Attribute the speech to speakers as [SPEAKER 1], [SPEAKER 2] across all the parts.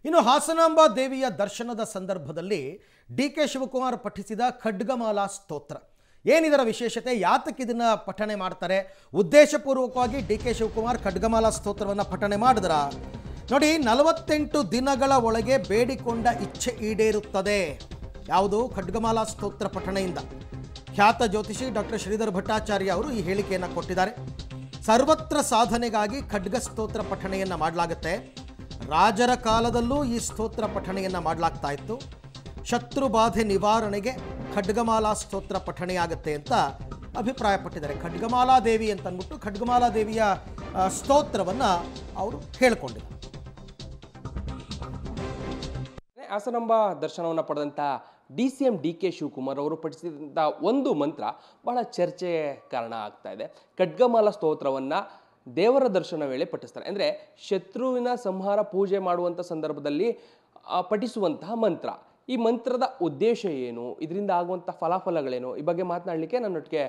[SPEAKER 1] ಇನ್ನು ಹಾಸನಾಂಬ ದೇವಿಯ ದರ್ಶನದ ಸಂದರ್ಭದಲ್ಲಿ ಡಿ.ಕೆ. ಶಿವಕುಮಾರ್ ಪಠಿಸಿದ ಖಡ್ಗಮಾಲಾ ಸ್ತೋತ್ರ ಏನಿದರ ವಿಶೇಷತೆ, ಯಾತಕ್ಕೆ ಇದನ್ನ ಪಠಣೆ ಮಾಡ್ತಾರೆ, ಉದ್ದೇಶಪೂರ್ವಕವಾಗಿ ಡಿ.ಕೆ. ಶಿವಕುಮಾರ್ ಖಡ್ಗಮಾಲಾ ಸ್ತೋತ್ರವನ್ನು ಪಠಣೆ ಮಾಡಿದ್ರ ನೋಡಿ. 48 ದಿನಗಳ ಒಳಗೆ ಬೇಡಿಕೊಂಡ ಇಚ್ಛೆ ಈಡೇರುತ್ತದೆ. ಯಾವುದು? ಖಡ್ಗಮಾಲಾ ಸ್ತೋತ್ರ ಪಠಣೆಯಿಂದ. ಖ್ಯಾತ ಜ್ಯೋತಿಷಿ ಡಾಕ್ಟರ್ ಶ್ರೀಧರ್ ಭಟ್ಟಾಚಾರ್ಯ ಅವರು ಈ ಹೇಳಿಕೆಯನ್ನು ಕೊಟ್ಟಿದ್ದಾರೆ. ಸರ್ವತ್ರ ಸಾಧನೆಗಾಗಿ ಖಡ್ಗ ಸ್ತೋತ್ರ ಪಠಣೆಯನ್ನು ಮಾಡಲಾಗುತ್ತೆ. ರಾಜರ ಕಾಲದಲ್ಲೂ ಈ ಸ್ತೋತ್ರ ಪಠಣೆಯನ್ನು ಮಾಡಲಾಗ್ತಾ ಇತ್ತು. ಶತ್ರು ಬಾಧೆ ನಿವಾರಣೆಗೆ ಖಡ್ಗಮಾಲಾ ಸ್ತೋತ್ರ ಪಠಣೆಯಾಗುತ್ತೆ ಅಂತ ಅಭಿಪ್ರಾಯಪಟ್ಟಿದ್ದಾರೆ. ಖಡ್ಗಮಾಲಾ ದೇವಿ ಅಂತ ಅಂದ್ಬಿಟ್ಟು ಖಡ್ಗಮಾಲಾ ದೇವಿಯ ಸ್ತೋತ್ರವನ್ನು ಅವರು ಹೇಳಿಕೊಂಡಿದ್ದಾರೆ.
[SPEAKER 2] ಹಾಸನಾಂಬ ದರ್ಶನವನ್ನು ಪಡೆದಂಥ DCM ಡಿ.ಕೆ. ಶಿವಕುಮಾರ್ ಅವರು ಪಠಿಸಿದಂಥ ಒಂದು ಮಂತ್ರ ಬಹಳ ಚರ್ಚೆಗೆ ಕಾರಣ ಆಗ್ತಾ ಇದೆ. ಖಡ್ಗಮಾಲಾ ಸ್ತೋತ್ರವನ್ನು ದೇವರ ದರ್ಶನ ವೇಳೆ ಪಠಿಸ್ತಾರೆ. ಅಂದರೆ ಶತ್ರುವಿನ ಸಂಹಾರ ಪೂಜೆ ಮಾಡುವಂಥ ಸಂದರ್ಭದಲ್ಲಿ ಪಠಿಸುವಂತಹ ಮಂತ್ರ. ಈ ಮಂತ್ರದ ಉದ್ದೇಶ ಏನು, ಇದರಿಂದ ಆಗುವಂಥ ಫಲಾಫಲಗಳೇನು, ಈ ಬಗ್ಗೆ ಮಾತನಾಡಲಿಕ್ಕೆ ನನ್ನೊಟ್ಟಿಗೆ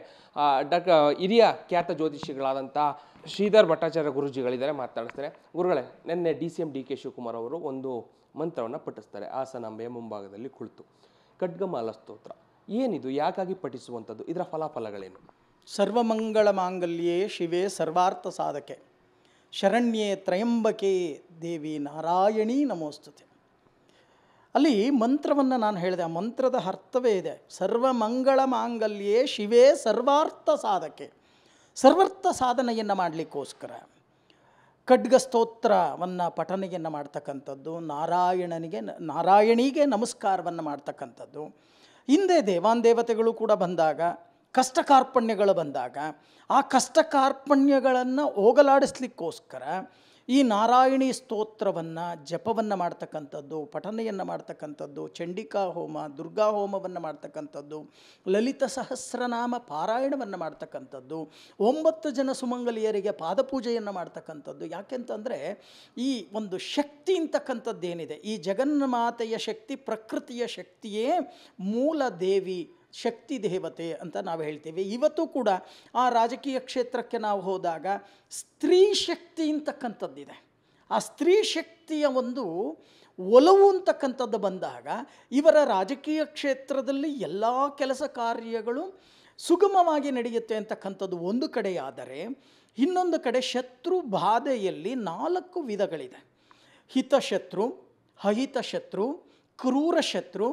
[SPEAKER 2] ಹಿರಿಯ ಖ್ಯಾತ ಜ್ಯೋತಿಷಿಗಳಾದಂಥ ಶ್ರೀಧರ್ ಭಟ್ಟಾಚಾರ್ಯ ಗುರುಜಿಗಳಿದ್ದಾರೆ. ಮಾತನಾಡಿಸ್ತಾರೆ. ಗುರುಗಳೇ, ನಿನ್ನೆ DCM ಡಿ.ಕೆ. ಶಿವಕುಮಾರ್ ಅವರು ಒಂದು ಮಂತ್ರವನ್ನು ಪಠಿಸ್ತಾರೆ ಹಾಸನಾಂಬೆಯ ಮುಂಭಾಗದಲ್ಲಿ ಕುಳಿತು. ಖಡ್ಗಮಾಲಾ ಸ್ತೋತ್ರ ಏನಿದು, ಯಾಕಾಗಿ ಪಠಿಸುವಂಥದ್ದು, ಇದರ ಫಲಾಫಲಗಳೇನು?
[SPEAKER 3] ಸರ್ವಮಂಗಳ ಮಾಂಗಲ್ಯೇ ಶಿವೆ ಸರ್ವಾರ್ಥ ಸಾಧಕೆ ಶರಣ್ಯೇ ತ್ರಯಂಬಕೆ ದೇವಿ ನಾರಾಯಣಿ ನಮೋಸ್ತುತೆ. ಅಲ್ಲಿ ಮಂತ್ರವನ್ನು ನಾನು ಹೇಳಿದೆ, ಆ ಮಂತ್ರದ ಅರ್ಥವೇ ಇದೆ. ಸರ್ವಮಂಗಳ ಮಾಂಗಲ್ಯೇ ಶಿವೆ ಸರ್ವಾರ್ಥ ಸಾಧಕೆ. ಸರ್ವಾರ್ಥ ಸಾಧನೆಯನ್ನು ಮಾಡಲಿಕ್ಕೋಸ್ಕರ ಖಡ್ಗ ಸ್ತೋತ್ರವನ್ನು ಪಠನೆಯನ್ನು ಮಾಡ್ತಕ್ಕಂಥದ್ದು, ನಾರಾಯಣಿಗೆ ನಮಸ್ಕಾರವನ್ನು ಮಾಡ್ತಕ್ಕಂಥದ್ದು. ಹಿಂದೆ ದೇವಾನುದೇವತೆಗಳು ಕೂಡ ಬಂದಾಗ, ಕಷ್ಟ ಕಾರ್ಪಣ್ಯಗಳು ಬಂದಾಗ ಆ ಕಷ್ಟ ಕಾರ್ಪಣ್ಯಗಳನ್ನು ಹೋಗಲಾಡಿಸ್ಲಿಕ್ಕೋಸ್ಕರ ಈ ನಾರಾಯಣಿ ಸ್ತೋತ್ರವನ್ನು ಜಪವನ್ನು ಮಾಡ್ತಕ್ಕಂಥದ್ದು, ಪಠನೆಯನ್ನು ಮಾಡ್ತಕ್ಕಂಥದ್ದು, ಚಂಡಿಕಾ ಹೋಮ, ದುರ್ಗಾ ಹೋಮವನ್ನು ಮಾಡ್ತಕ್ಕಂಥದ್ದು, ಲಲಿತ ಸಹಸ್ರನಾಮ ಪಾರಾಯಣವನ್ನು ಮಾಡ್ತಕ್ಕಂಥದ್ದು, 9 ಜನ ಸುಮಂಗಲಿಯರಿಗೆ ಪಾದಪೂಜೆಯನ್ನು ಮಾಡ್ತಕ್ಕಂಥದ್ದು. ಯಾಕೆಂತಂದರೆ ಈ ಒಂದು ಶಕ್ತಿ ಅಂತಕ್ಕಂಥದ್ದೇನಿದೆ, ಈ ಜಗನ್ಮಾತೆಯ ಶಕ್ತಿ, ಪ್ರಕೃತಿಯ ಶಕ್ತಿಯೇ ಮೂಲ ದೇವಿ, ಶಕ್ತಿ ದೇವತೆ ಅಂತ ನಾವು ಹೇಳ್ತೀವಿ. ಇವತ್ತು ಕೂಡ ಆ ರಾಜಕೀಯ ಕ್ಷೇತ್ರಕ್ಕೆ ನಾವು ಹೋದಾಗ ಸ್ತ್ರೀ ಶಕ್ತಿ ಅಂತಕ್ಕಂಥದ್ದಿದೆ. ಆ ಸ್ತ್ರೀ ಶಕ್ತಿಯ ಒಂದು ಒಲವು ಅಂತಕ್ಕಂಥದ್ದು ಬಂದಾಗ ಇವರ ರಾಜಕೀಯ ಕ್ಷೇತ್ರದಲ್ಲಿ ಎಲ್ಲ ಕೆಲಸ ಕಾರ್ಯಗಳು ಸುಗಮವಾಗಿ ನಡೆಯುತ್ತೆ ಅಂತಕ್ಕಂಥದ್ದು ಒಂದು ಕಡೆಯಾದರೆ, ಇನ್ನೊಂದು ಕಡೆ ಶತ್ರು ಬಾಧೆಯಲ್ಲಿ 4 ವಿಧಗಳಿದೆ. ಹಿತಶತ್ರು, ಅಹಿತಶತ್ರು, ಕ್ರೂರ ಶತ್ರು,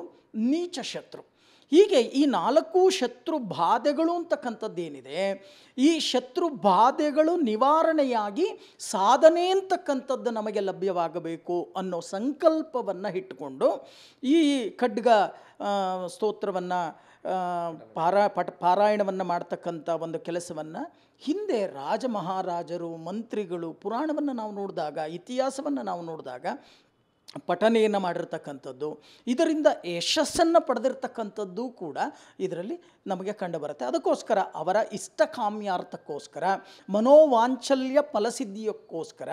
[SPEAKER 3] ನೀಚ ಶತ್ರು. ಹೀಗೆ ಈ 4 ಶತ್ರು ಬಾಧೆಗಳು ಅಂತಕ್ಕಂಥದ್ದೇನಿದೆ, ಈ ಶತ್ರು ಬಾಧೆಗಳು ನಿವಾರಣೆಯಾಗಿ ಸಾಧನೆ ಅಂತಕ್ಕಂಥದ್ದು ನಮಗೆ ಲಭ್ಯವಾಗಬೇಕು ಅನ್ನೋ ಸಂಕಲ್ಪವನ್ನು ಇಟ್ಟುಕೊಂಡು ಈ ಖಡ್ಗ ಸ್ತೋತ್ರವನ್ನು ಪಾರಾಯಣವನ್ನು ಮಾಡ್ತಕ್ಕಂಥ ಒಂದು ಕೆಲಸವನ್ನು ಹಿಂದೆ ರಾಜ ಮಹಾರಾಜರು, ಮಂತ್ರಿಗಳು, ಪುರಾಣವನ್ನು ನಾವು ನೋಡಿದಾಗ, ಇತಿಹಾಸವನ್ನು ನಾವು ನೋಡಿದಾಗ ಪಠನೆಯನ್ನು ಮಾಡಿರ್ತಕ್ಕಂಥದ್ದು, ಇದರಿಂದ ಯಶಸ್ಸನ್ನು ಪಡೆದಿರ್ತಕ್ಕಂಥದ್ದು ಕೂಡ ಇದರಲ್ಲಿ ನಮಗೆ ಕಂಡುಬರುತ್ತೆ. ಅದಕ್ಕೋಸ್ಕರ ಅವರ ಇಷ್ಟಕಾಮ್ಯಾರ್ಥಕ್ಕೋಸ್ಕರ, ಮನೋವಾಂಚಲ್ಯ ಫಲಸಿದ್ಧಿಯಕ್ಕೋಸ್ಕರ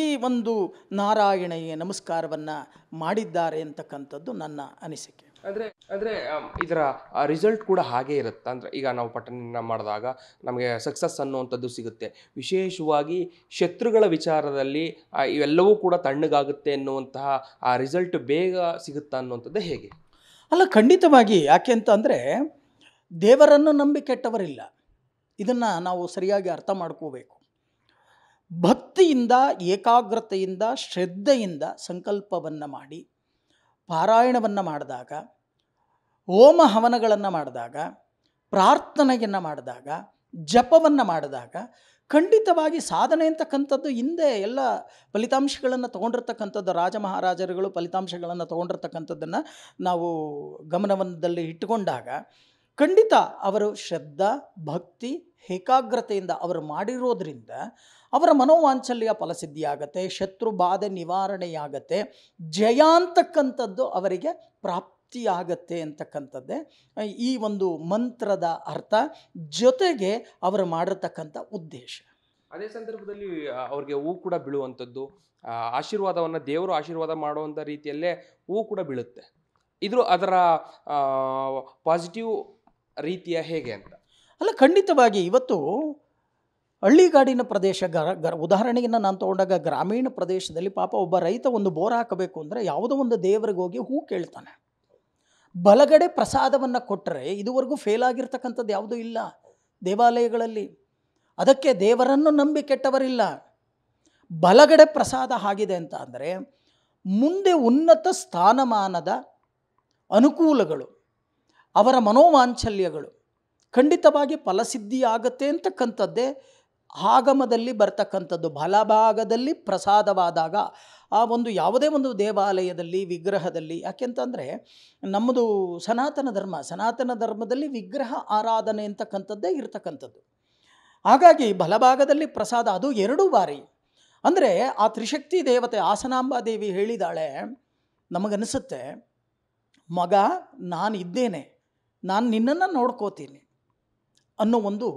[SPEAKER 3] ಈ ಒಂದು ನಾರಾಯಣಿಗೆ ನಮಸ್ಕಾರವನ್ನು ಮಾಡಿದ್ದಾರೆ ಅಂತಕ್ಕಂಥದ್ದು ನನ್ನ ಅನಿಸಿಕೆ.
[SPEAKER 2] ಅಂದರೆ ಇದರ ರಿಸಲ್ಟ್ ಕೂಡ ಹಾಗೇ ಇರುತ್ತೆ. ಅಂದರೆ ಈಗ ನಾವು ಪಠಣೆಯನ್ನು ಮಾಡಿದಾಗ ನಮಗೆ ಸಕ್ಸಸ್ ಅನ್ನುವಂಥದ್ದು ಸಿಗುತ್ತೆ. ವಿಶೇಷವಾಗಿ ಶತ್ರುಗಳ ವಿಚಾರದಲ್ಲಿ ಇವೆಲ್ಲವೂ ಕೂಡ ತಣ್ಣಗಾಗುತ್ತೆ ಅನ್ನುವಂತಹ ಆ ರಿಸಲ್ಟ್ ಬೇಗ ಸಿಗುತ್ತಾ ಅನ್ನುವಂಥದ್ದು ಹೇಗೆ?
[SPEAKER 3] ಅಲ್ಲ, ಖಂಡಿತವಾಗಿ. ಯಾಕೆ ಅಂತಂದರೆ ದೇವರನ್ನು ನಂಬಿ ಕೆಟ್ಟವರಿಲ್ಲ. ಇದನ್ನು ನಾವು ಸರಿಯಾಗಿ ಅರ್ಥ ಮಾಡ್ಕೋಬೇಕು. ಭಕ್ತಿಯಿಂದ, ಏಕಾಗ್ರತೆಯಿಂದ, ಶ್ರದ್ಧೆಯಿಂದ ಸಂಕಲ್ಪವನ್ನು ಮಾಡಿ ಪಾರಾಯಣವನ್ನು ಮಾಡಿದಾಗ, ಹೋಮ ಹವನಗಳನ್ನು ಮಾಡಿದಾಗ, ಪ್ರಾರ್ಥನೆಯನ್ನು ಮಾಡಿದಾಗ, ಜಪವನ್ನು ಮಾಡಿದಾಗ ಖಂಡಿತವಾಗಿ ಸಾಧನೆ ಅಂತಕ್ಕಂಥದ್ದು ಹಿಂದೆ ಎಲ್ಲ ಫಲಿತಾಂಶಗಳನ್ನು ತೊಗೊಂಡಿರ್ತಕ್ಕಂಥದ್ದು, ರಾಜ ಮಹಾರಾಜರುಗಳು ಫಲಿತಾಂಶಗಳನ್ನು ತೊಗೊಂಡಿರ್ತಕ್ಕಂಥದ್ದನ್ನು ನಾವು ಗಮನದಲ್ಲಿ ಇಟ್ಟುಕೊಂಡಾಗ ಖಂಡಿತ ಅವರು ಶ್ರದ್ಧಾ, ಭಕ್ತಿ, ಏಕಾಗ್ರತೆಯಿಂದ ಅವರು ಮಾಡಿರೋದ್ರಿಂದ ಅವರ ಮನೋವಾಂಚಲ್ಯ ಫಲಸಿದ್ಧಿಯಾಗತ್ತೆ, ಶತ್ರು ಬಾಧೆ ನಿವಾರಣೆಯಾಗತ್ತೆ, ಜಯ ಅಂತಕ್ಕಂಥದ್ದು ಅವರಿಗೆ ಪ್ರಾಪ್ತಿಯಾಗತ್ತೆ ಅಂತಕ್ಕಂಥದ್ದೇ ಈ ಒಂದು ಮಂತ್ರದ ಅರ್ಥ, ಜೊತೆಗೆ ಅವರು ಮಾಡಿರ್ತಕ್ಕಂಥ ಉದ್ದೇಶ.
[SPEAKER 2] ಅದೇ ಸಂದರ್ಭದಲ್ಲಿ ಅವ್ರಿಗೆ ಹೂ ಕೂಡ ಬೀಳುವಂಥದ್ದು, ಆಶೀರ್ವಾದವನ್ನು ದೇವರು ಆಶೀರ್ವಾದ ಮಾಡುವಂಥ ರೀತಿಯಲ್ಲೇ ಹೂ ಕೂಡ ಬೀಳುತ್ತೆ. ಇದು ಅದರ ಪಾಸಿಟಿವ್ ರೀತಿಯ ಹೇಗೆ ಅಂತ?
[SPEAKER 3] ಅಲ್ಲ, ಖಂಡಿತವಾಗಿ ಇವತ್ತು ಹಳ್ಳಿಗಾಡಿನ ಪ್ರದೇಶ ಉದಾಹರಣೆಗೆ ನಾನು ತೊಗೊಂಡಾಗ ಗ್ರಾಮೀಣ ಪ್ರದೇಶದಲ್ಲಿ ಪಾಪ ಒಬ್ಬ ರೈತ ಒಂದು ಬೋರ್ ಹಾಕಬೇಕು ಅಂದರೆ ಯಾವುದೋ ಒಂದು ದೇವರಿಗೆ ಹೋಗಿ ಹೂ ಕೇಳ್ತಾನೆ. ಬಲಗಡೆ ಪ್ರಸಾದವನ್ನು ಕೊಟ್ಟರೆ ಇದುವರೆಗೂ ಫೇಲ್ ಆಗಿರ್ತಕ್ಕಂಥದ್ದು ಯಾವುದೂ ಇಲ್ಲ ದೇವಾಲಯಗಳಲ್ಲಿ. ಅದಕ್ಕೆ ದೇವರನ್ನು ನಂಬಿ ಕೆಟ್ಟವರಿಲ್ಲ. ಬಲಗಡೆ ಪ್ರಸಾದ ಆಗಿದೆ ಅಂತ ಅಂದರೆ ಮುಂದೆ ಉನ್ನತ ಸ್ಥಾನಮಾನದ ಅನುಕೂಲಗಳು, ಅವರ ಮನೋವಾಂಚಲ್ಯಗಳು ಖಂಡಿತವಾಗಿ ಫಲಸಿದ್ಧಿಯಾಗತ್ತೆ ಅಂತಕ್ಕಂಥದ್ದೇ ಆಗಮದಲ್ಲಿ ಬರ್ತಕ್ಕಂಥದ್ದು. ಬಲಭಾಗದಲ್ಲಿ ಪ್ರಸಾದವಾದಾಗ ಆ ಒಂದು ಯಾವುದೇ ಒಂದು ದೇವಾಲಯದಲ್ಲಿ ವಿಗ್ರಹದಲ್ಲಿ, ಯಾಕೆಂತಂದರೆ ನಮ್ಮದು ಸನಾತನ ಧರ್ಮದಲ್ಲಿ ವಿಗ್ರಹ ಆರಾಧನೆ ಅಂತಕ್ಕಂಥದ್ದೇ ಇರ್ತಕ್ಕಂಥದ್ದು. ಹಾಗಾಗಿ ಬಲಭಾಗದಲ್ಲಿ ಪ್ರಸಾದ, ಅದು 2 ಬಾರಿ. ಅಂದರೆ ಆ ತ್ರಿಶಕ್ತಿ ದೇವತೆ ಆಸನಾಂಬಾದೇವಿ ಹೇಳಿದಾಳೆ, ನಮಗನಿಸುತ್ತೆ ಮಗ ನಾನಿದ್ದೇನೆ, ನಾನು ನಿನ್ನನ್ನು ನೋಡ್ಕೋತೀನಿ ಅನ್ನೋ ಒಂದು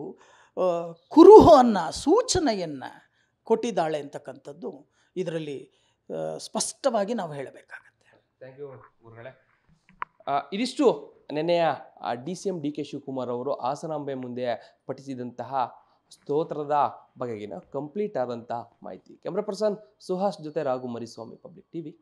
[SPEAKER 3] ಕುರುಹನ್ನು ಸೂಚನೆಯನ್ನು ಕೊಟ್ಟಿದ್ದಾಳೆ ಅಂತಕ್ಕಂಥದ್ದು ಇದರಲ್ಲಿ ಸ್ಪಷ್ಟವಾಗಿ ನಾವು ಹೇಳಬೇಕಾಗತ್ತೆ.
[SPEAKER 2] ಥ್ಯಾಂಕ್ ಯು ಗುರುಗಳೇ. ಇದಿಷ್ಟು ನೆನ್ನೆಯ DCM DK ಶಿವಕುಮಾರ್ ಅವರು ಹಾಸನಾಂಬೆ ಮುಂದೆ ಪಠಿಸಿದಂತಹ ಸ್ತೋತ್ರದ ಬಗೆಗಿನ ಕಂಪ್ಲೀಟ್ ಆದಂತಹ ಮಾಹಿತಿ. ಕ್ಯಾಮ್ರಾ ಪರ್ಸನ್ ಸುಹಾಸ್ ಜೊತೆ ರಾಘು ಮರಿಸ್ವಾಮಿ, ಪಬ್ಲಿಕ್ ಟಿವಿ.